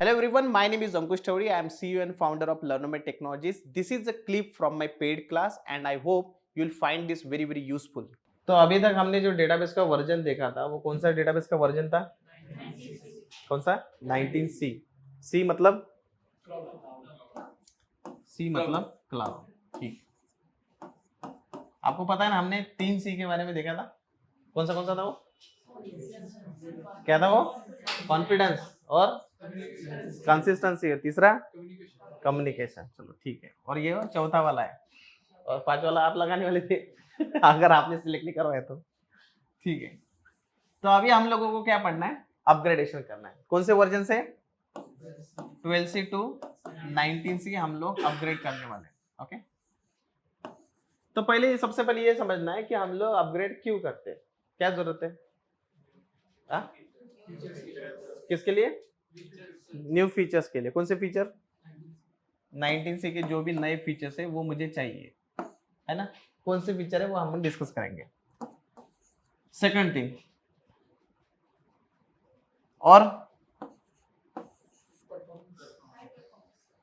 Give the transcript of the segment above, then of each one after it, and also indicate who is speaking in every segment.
Speaker 1: Hello everyone, my name is Ankush Tawri. I am CEO and founder of Learnomed Technologies. This is a clip from my paid class and I hope you will find this very useful. तो अभी तक हमने जो database का version देखा था वो कौन सा डेटाबेस का वर्जन था? कौन सा? 19C. C मतलब क्लाउड. ठीक. आपको पता है ना हमने 3C के बारे में देखा था. कौन सा था वो? क्या था वो? कॉन्फिडेंस और कंसिस्टेंसी. और तीसरा कम्युनिकेशन. चलो ठीक है. और ये चौथा वाला है और 5 वाला आप लगाने वाले थे अगर आपने सिलेक्ट नहीं करवाया तो. ठीक है. तो अभी हम लोगों को क्या पढ़ना है? अपग्रेडेशन करना है. कौन से वर्जन से? 12C टू 19C हम लोग अपग्रेड करने वाले हैं. ओके. तो पहले सबसे पहले ये समझना है कि हम लोग अपग्रेड क्यों करते हैं, क्या जरूरत है? किसके लिए? न्यू फीचर्स के लिए. कौन से फीचर? 19C के जो भी नए फीचर्स है वो मुझे चाहिए, है ना. कौन से फीचर है वो हम डिस्कस करेंगे. सेकंड थिंग, और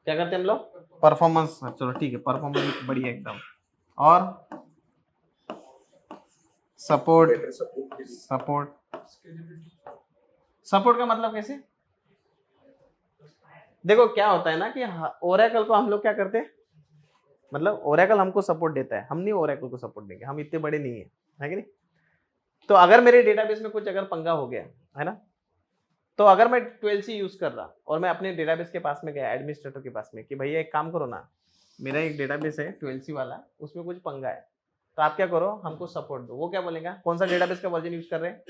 Speaker 1: क्या करते हैं हम लोग? परफॉर्मेंस. चलो ठीक है, परफॉर्मेंस बढ़िया एकदम. और सपोर्ट का मतलब कैसे? देखो क्या होता है ना कि ओरेकल को हम लोग क्या करते हैं, मतलब ओरेकल हमको सपोर्ट देता है, हम नहीं ओरेकल को सपोर्ट देंगे, हम इतने बड़े नहीं है कि नहीं. तो अगर मेरे डेटाबेस में कुछ अगर पंगा हो गया है ना, तो अगर मैं 12C यूज कर रहा और मैं अपने डेटाबेस के पास में गया, एडमिनिस्ट्रेटर के पास में, कि भैया एक काम करो ना, मेरा एक डेटाबेस है 12C वाला, उसमें कुछ पंगा है, तो आप क्या करो, हमको सपोर्ट दो. वो क्या बोलेगा? कौन सा डेटाबेस का वर्जन यूज कर रहे हैं?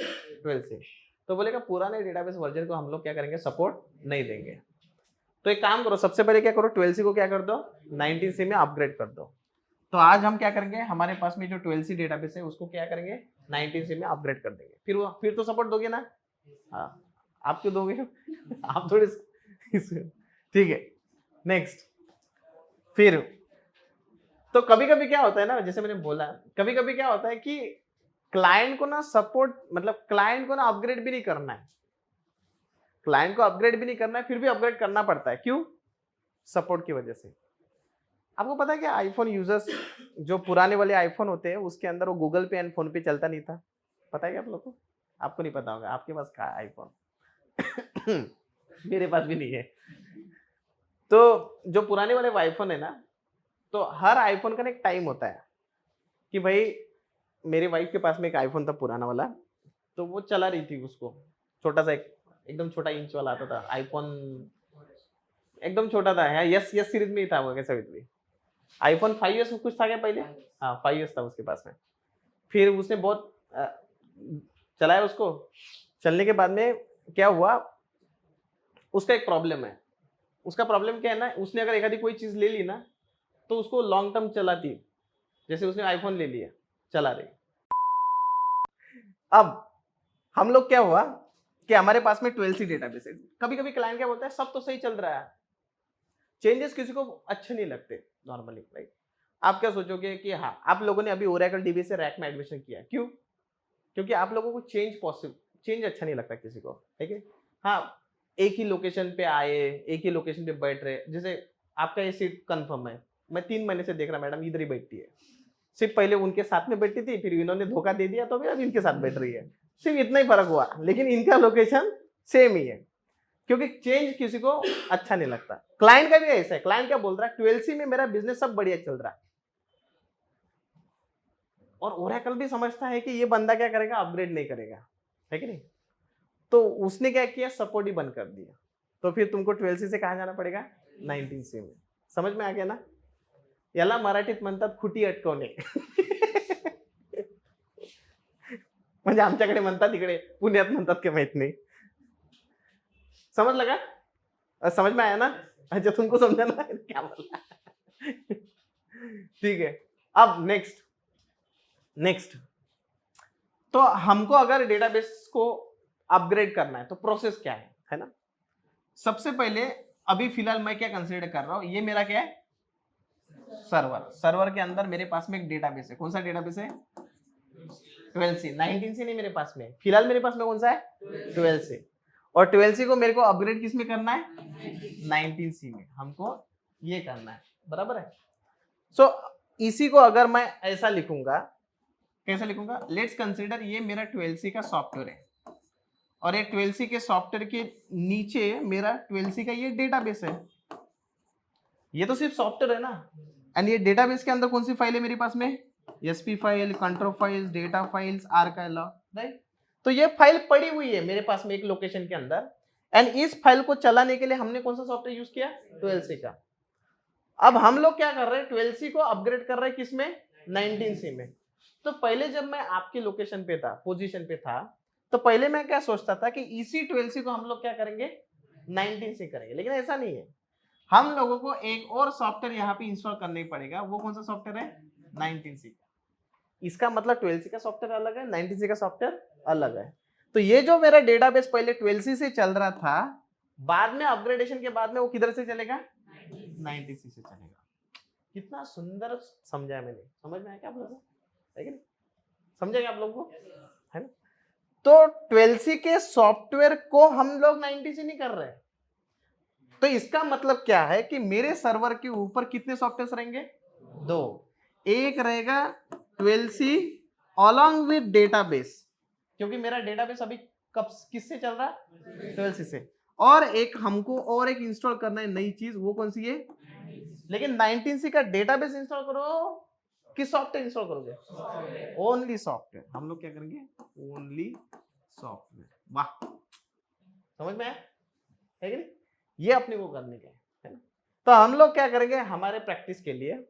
Speaker 1: 12C. तो बोलेगा पुराने डेटाबेस वर्जन को हम लोग क्या करेंगे? सपोर्ट नहीं देंगे. तो एक काम करो, सबसे पहले क्या करो, 12C को क्या कर दो? 19C में अपग्रेड कर दो. तो आज हम क्या करेंगे, हमारे पास में जो 12C डेटाबेस है उसको क्या करेंगे? 19C में अपग्रेड कर देंगे. फिर तो सपोर्ट दोगे ना? हाँ. आप क्यों दोगे? आप थोड़े. ठीक है. नेक्स्ट. फिर तो कभी कभी क्या होता है ना, जैसे मैंने बोला, कभी कभी क्या होता है कि क्लाइंट को ना सपोर्ट, मतलब क्लाइंट को ना अपग्रेड भी नहीं करना है, क्लाइंट को अपग्रेड भी नहीं करना है, फिर भी अपग्रेड करना पड़ता है. क्यों? सपोर्ट की वजह से. आपको पता है कि आईफोन यूजर्स, जो पुराने वाले आईफोन होते हैं उसके अंदर वो गूगल पे एंड फोन पे चलता नहीं था. पता है क्या आप लोग को? आपको नहीं पता होगा, आपके पास कहाँ है आईफोन? मेरे पास भी नहीं है. तो जो पुराने वाले आईफोन है ना, तो हर आईफोन का एक टाइम होता है कि भाई, मेरे वाइफ के पास में एक आईफोन था पुराना वाला, तो वो चला रही थी उसको, छोटा सा एकदम छोटा इंच वाला आता था आईफोन, एकदम छोटा था. यस सीरीज में ही था वो, कैसे भी. आईफोन 5S कुछ था क्या पहले? हाँ, 5S था उसके पास में. फिर उसने बहुत चलाया उसको. चलने के बाद में क्या हुआ, उसका एक प्रॉब्लम है. उसका प्रॉब्लम क्या है ना, उसने अगर एक आधी कोई चीज ले ली ना, तो उसको लॉन्ग टर्म चलाती. जैसे उसने आईफोन ले लिया, चला रही. अब हम लोग क्या हुआ कि हमारे पास में 12C डेटाबेस है. कभी कभी क्लाइंट क्या बोलता है, सब तो सही चल रहा है, चेंजेस किसी को अच्छे नहीं लगते नॉर्मली, राइट. आप क्या सोचोगे कि हाँ, आप लोगों ने अभी ओरेकल डीबी से रैक में एडमिशन किया, क्यों? क्योंकि आप लोगों को चेंज अच्छा नहीं लगता किसी को, ठीक है. हाँ, एक ही लोकेशन पे आए, एक ही लोकेशन पे बैठ रहे. जैसे आपका ये सीट कंफर्म है, मैं 3 महीने से देख रहा, मैडम इधर ही बैठती है. सिर्फ पहले उनके साथ में बैठती थी, फिर इन्होंने धोखा दे दिया तो फिर अब इनके साथ बैठ रही है. सिर्फ इतना ही फर्क हुआ, लेकिन इनका लोकेशन सेम ही है. क्योंकि चेंज किसी को अच्छा नहीं लगता. क्लाइंट का भी ऐसा है. क्लाइंट क्या बोल रहा है, 12C में मेरा बिजनेस सब बढ़िया चल रहा है, और ओरेकल भी समझता है कि ये बंदा क्या करेगा, अपग्रेड नहीं करेगा, है कि नहीं. तो उसने क्या किया, सपोर्ट ही बंद कर दिया. तो फिर तुमको 12C से कहा जाना पड़ेगा? 19C में. समझ में आ गया ना? याला मराठीत म्हणतात खुटी अटकवणे. म्हणजे आमच्याकडे म्हणतात, इकडे पुण्यात म्हणतात की माहित नाही. समझ लगा? समझ में आया ना? अच्छा, तुमको समझा ना क्या बोला? ठीक है. अब नेक्स्ट, तो हमको अगर डेटाबेस को अपग्रेड करना है तो प्रोसेस क्या है ना. सबसे पहले अभी फिलहाल मैं क्या कंसीडर कर रहा हूं, ये मेरा क्या है, सर्वर के अंदर मेरे पास में एक डेटाबेस है. कौन सा डेटाबेस है? 12C. 19C नहीं मेरे पास में, फिलहाल मेरे पास में कौन सा है? 12C. और 12C को मेरे को अपग्रेड किस में करना है? 19C में हमको ये करना है, बराबर है। सो इसी को अगर मैं ऐसा लिखूंगा, कैसे लिखूंगा? लेट्स कंसीडर ये मेरा 12C का सॉफ्टवेयर है और ये 12C के सॉफ्टवेयर के नीचे मेरा 12C का ये डेटाबेस है। ये तो सिर्फ सॉफ्टवेयर है ना, एंड ये डेटाबेस के अंदर कौन सी फाइल है मेरे पास में? SP file, control files, data files, archive, right. तो ये फाइल पड़ी हुई है मेरे पास में एक लोकेशन के अंदर, एंड इस फाइल को चलाने के लिए हमने कौन सा सॉफ्टवेयर यूज किया? 12C का। अब हम लोग क्या कर रहे हैं? 12C को अपग्रेड कर रहे हैं किसमें? 19C में। तो पहले जब मैं आपके लोकेशन पे था, पोजीशन पे था, तो पहले मैं क्या सोचता था कि इसी 12C को हम लोग क्या करेंगे? 19C करेंगे, लेकिन ऐसा नहीं है। हम लोगों को एक और सॉफ्टवेयर यहाँ पे इंस्टॉल करना ही पड़ेगा। वो कौन सा सॉफ्टवेयर है? 19C का। इसका मतलब 12C का सॉफ्टवेयर अलग है, 19C का सॉफ्टवेयर अलग है। तो ये जो मेरा डेटाबेस पहले 12C से चल रहा था, बाद में अपग्रेडेशन के बाद में वो किधर से चलेगा? 19C से चलेगा। कितना सुंदर समझाया मैंने, समझ में आया क्या आप लोगों को? है कि नहीं? समझेगा आप लोगों को, है ना? तो 12C के सॉफ्टवेयर को हम लोग 19C नहीं कर रहे। तो इसका मतलब क्या है कि मेरे सर्वर के ऊपर कितने सॉफ्टवेयर रहेंगे? 2। एक रहेगा 12C अलॉन्ग विद डेटाबेस, क्योंकि मेरा डेटाबेस अभी कब किससे चल रहा है? 12C से। और एक हमको और एक इंस्टॉल करना है नई चीज, वो कौन सी है? लेकिन 19C का डेटाबेस इंस्टॉल करो कि सॉफ्टवेयर इंस्टॉल करोगे? Only software. हम लोग क्या करेंगे? Only software. वाह, समझ में आया है कि नहीं? ये अपने को करने का है ना। तो हम लोग क्या करेंगे? हमारे प्रैक्टिस के लिए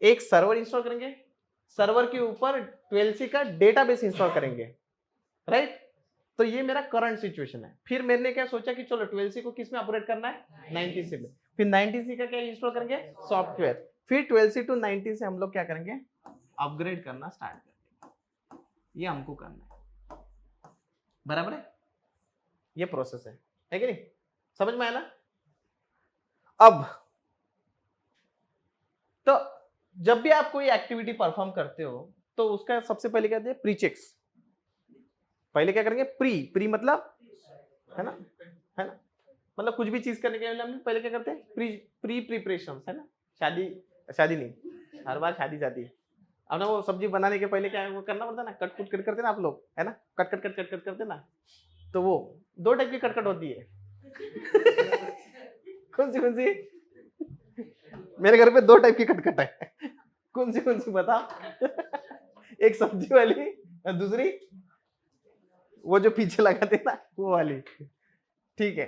Speaker 1: एक सर्वर इंस्टॉल करेंगे, सर्वर के ऊपर 12C का डेटाबेस इंस्टॉल करेंगे, राइट। तो ये मेरा करंट सिचुएशन है। फिर मैंने क्या सोचा कि चलो 12C को किस में अपग्रेड करना है? 19C में। फिर 19C का क्या इंस्टॉल करेंगे? सॉफ्टवेयर। फिर 12C टू 19C हम लोग क्या करेंगे? अपग्रेड करना स्टार्ट करेंगे। ये हमको करना है, बराबर है। ये प्रोसेस है कि नहीं? समझ में आया ना? अब तो जब भी आप कोई एक्टिविटी परफॉर्म करते हो तो उसका सबसे पहले कहते हैं प्री चेक्स। पहले क्या करेंगे? प्री मतलब, है ना, है ना, मतलब कुछ भी चीज करने के लिए हम पहले क्या करते हैं? प्री प्रिपरेशन, है ना। शादी, शादी नहीं, हर बार शादी जाती है। अब ना वो सब्जी बनाने के पहले क्या वो करना पड़ता है ना, कट कुट कट करते ना आप लोग, है ना, cut cut cut cut cut करते ना। तो वो 2 टाइप की कट होती है। कौन सी? मेरे घर पे 2 टाइप की कटकट है। कौन सी बता? एक सब्जी वाली और दूसरी वो जो पीछे लगाते ना, वो वाली। ठीक है।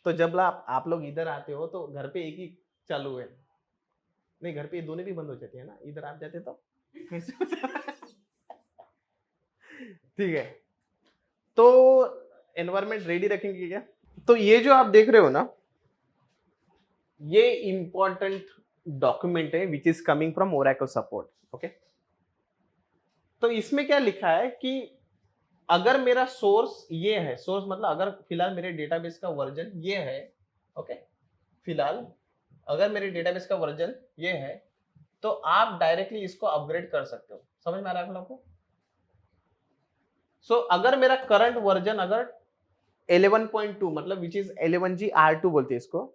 Speaker 1: तो जब आप लोग इधर आते हो तो घर पे एक ही चालू है, नहीं घर पे ये दोनों भी बंद हो जाती है ना, इधर आप जाते तो कैसे हो जाता? ठीक है। तो एनवायरमेंट रेडी रखेंगे क्या? तो ये जो आप देख रहे हो ना, ये इंपॉर्टेंट डॉक्यूमेंट है which is coming from Oracle support. Okay, तो इसमें क्या लिखा है कि अगर मेरा सोर्स ये है, सोर्स मतलब अगर फिलहाल मेरे डेटाबेस का वर्जन ये है, ओके, फिलहाल अगर मेरे डेटाबेस का वर्जन ये है तो आप डायरेक्टली इसको अपग्रेड कर सकते हो। समझ में आ रहा है आप लोगों को? सो अगर मेरा करंट वर्जन अगर 11.2 मतलब विच इज 11G R2 बोलते हैं इसको,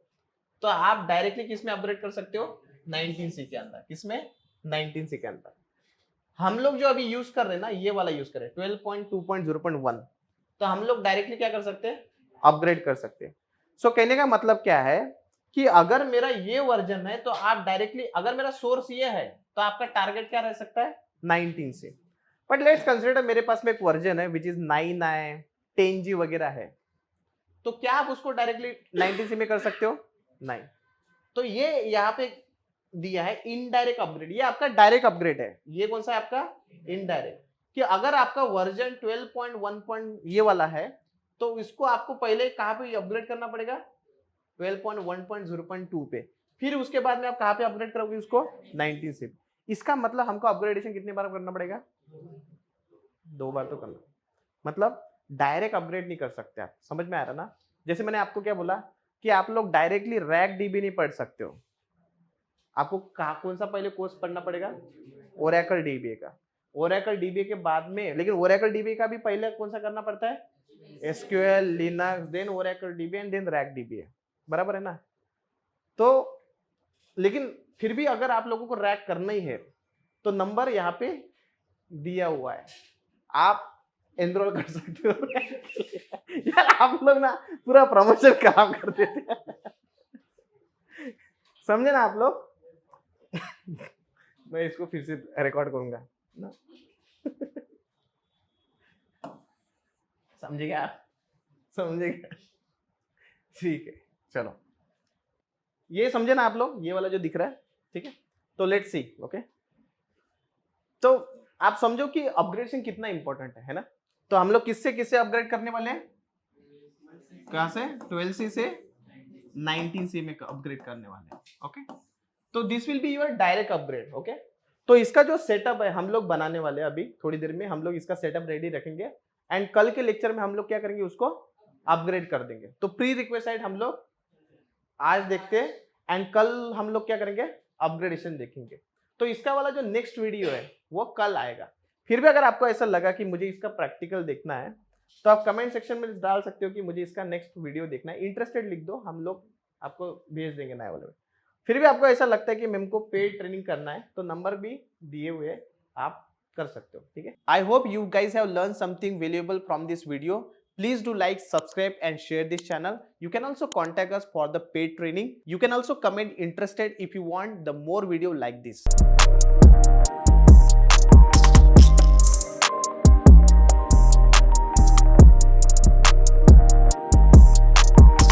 Speaker 1: तो आप डायरेक्टली किस में अपग्रेड कर सकते हो? 19C के अंदर। किसमें? 19C के अंदर। हम लोग जो अभी यूज कर रहे हैं ना, ये वाला यूज कर रहे हैं 12.2.0.1, तो हम लोग डायरेक्टली क्या कर सकते हैं? अपग्रेड कर सकते हैं। सो कहने का मतलब क्या है कि अगर मेरा ये वर्जन है तो आप डायरेक्टली, अगर मेरा सोर्स ये है तो आपका टारगेट क्या रह सकता है? 19 से। बट लेट्स कंसीडर मेरे पास में एक वर्जन है विच इज 9i 10G वगैरह है, तो क्या आप उसको डायरेक्टली 19C में कर सकते हो? नहीं। तो ये यहाँ पे दिया है इनडायरेक्ट अपग्रेड, ये आपका डायरेक्ट अपग्रेड है। ये कौन सा है आपका? इनडायरेक्ट। कि अगर आपका वर्जन 12.1 ये वाला है तो इसको आपको पहले कहां पे अपग्रेड करना पड़ेगा? 12.1.0.2 पे। फिर उसके बाद में आप कहां पे अपग्रेड करोगे उसको? 19 से। इसका मतलब हमको अपग्रेडेशन कितने बार करना पड़ेगा? 2 बार तो करना। मतलब डायरेक्ट अपग्रेड नहीं कर सकते आप। समझ में आ रहा ना? जैसे मैंने आपको क्या बोला कि आप लोग डायरेक्टली रैक डीबी नहीं पढ़ सकते हो। आपको कौन सा पहले कोर्स पढ़ना पड़ेगा? ओरेकल डीबी का। ओरेकल डीबी के बाद में, लेकिन ओरेकल डीबी का भी पहले कौन सा करना पड़ता है? SQL, Linux, then Oracle DB and then RAC DB है, बराबर है ना। तो लेकिन फिर भी अगर आप लोगों को रैक करना ही है तो नंबर यहाँ पे दिया हुआ है, आप एनरोल कर सकते हो। यार आप लोग ना पूरा प्रमोशन खराब कर देते हैं। समझे ना आप लोग। मैं इसको फिर से रिकॉर्ड करूंगा ना। समझेगा आप, समझेगा, ठीक है चलो, ये समझे ना आप लोग, ये वाला जो दिख रहा है, ठीक है। तो लेट्स सी, ओके। तो आप समझो कि अपग्रेडेशन कितना इंपॉर्टेंट है ना। तो हम लोग किससे किससे अपग्रेड करने वाले हैं, कहां से, 12C से 19C में अपग्रेड करने वाले हैं, ओके। तो this will be your direct upgrade, okay. तो इसका जो सेटअप है हम लोग बनाने वाले हैं, अभी थोड़ी देर में हम लोग इसका सेटअप रेडी रखेंगे एंड कल के लेक्चर में हम लोग क्या करेंगे, उसको अपग्रेड कर देंगे। तो प्री रिक्वेस्ट साइट हम लोग आज देखते हैं एंड कल हम लोग क्या करेंगे, अपग्रेडेशन देखेंगे। तो इसका वाला जो नेक्स्ट वीडियो है वो कल आएगा। फिर भी अगर आपको ऐसा लगा कि मुझे इसका प्रैक्टिकल देखना है तो आप कमेंट सेक्शन में डाल सकते हो कि मुझे इसका नेक्स्ट वीडियो देखना है, इंटरेस्टेड लिख दो, हम लोग आपको भेज देंगे नए वाले में। फिर भी आपको ऐसा लगता है कि मेरे को पेड ट्रेनिंग करना है तो नंबर भी दिए हुए हैं, आप कर सकते हो, ठीक है। I hope you guys have learn something valuable from this video. Please do like, subscribe and share this channel. You can also contact us for the paid training. You can also comment interested if you want the more video like this.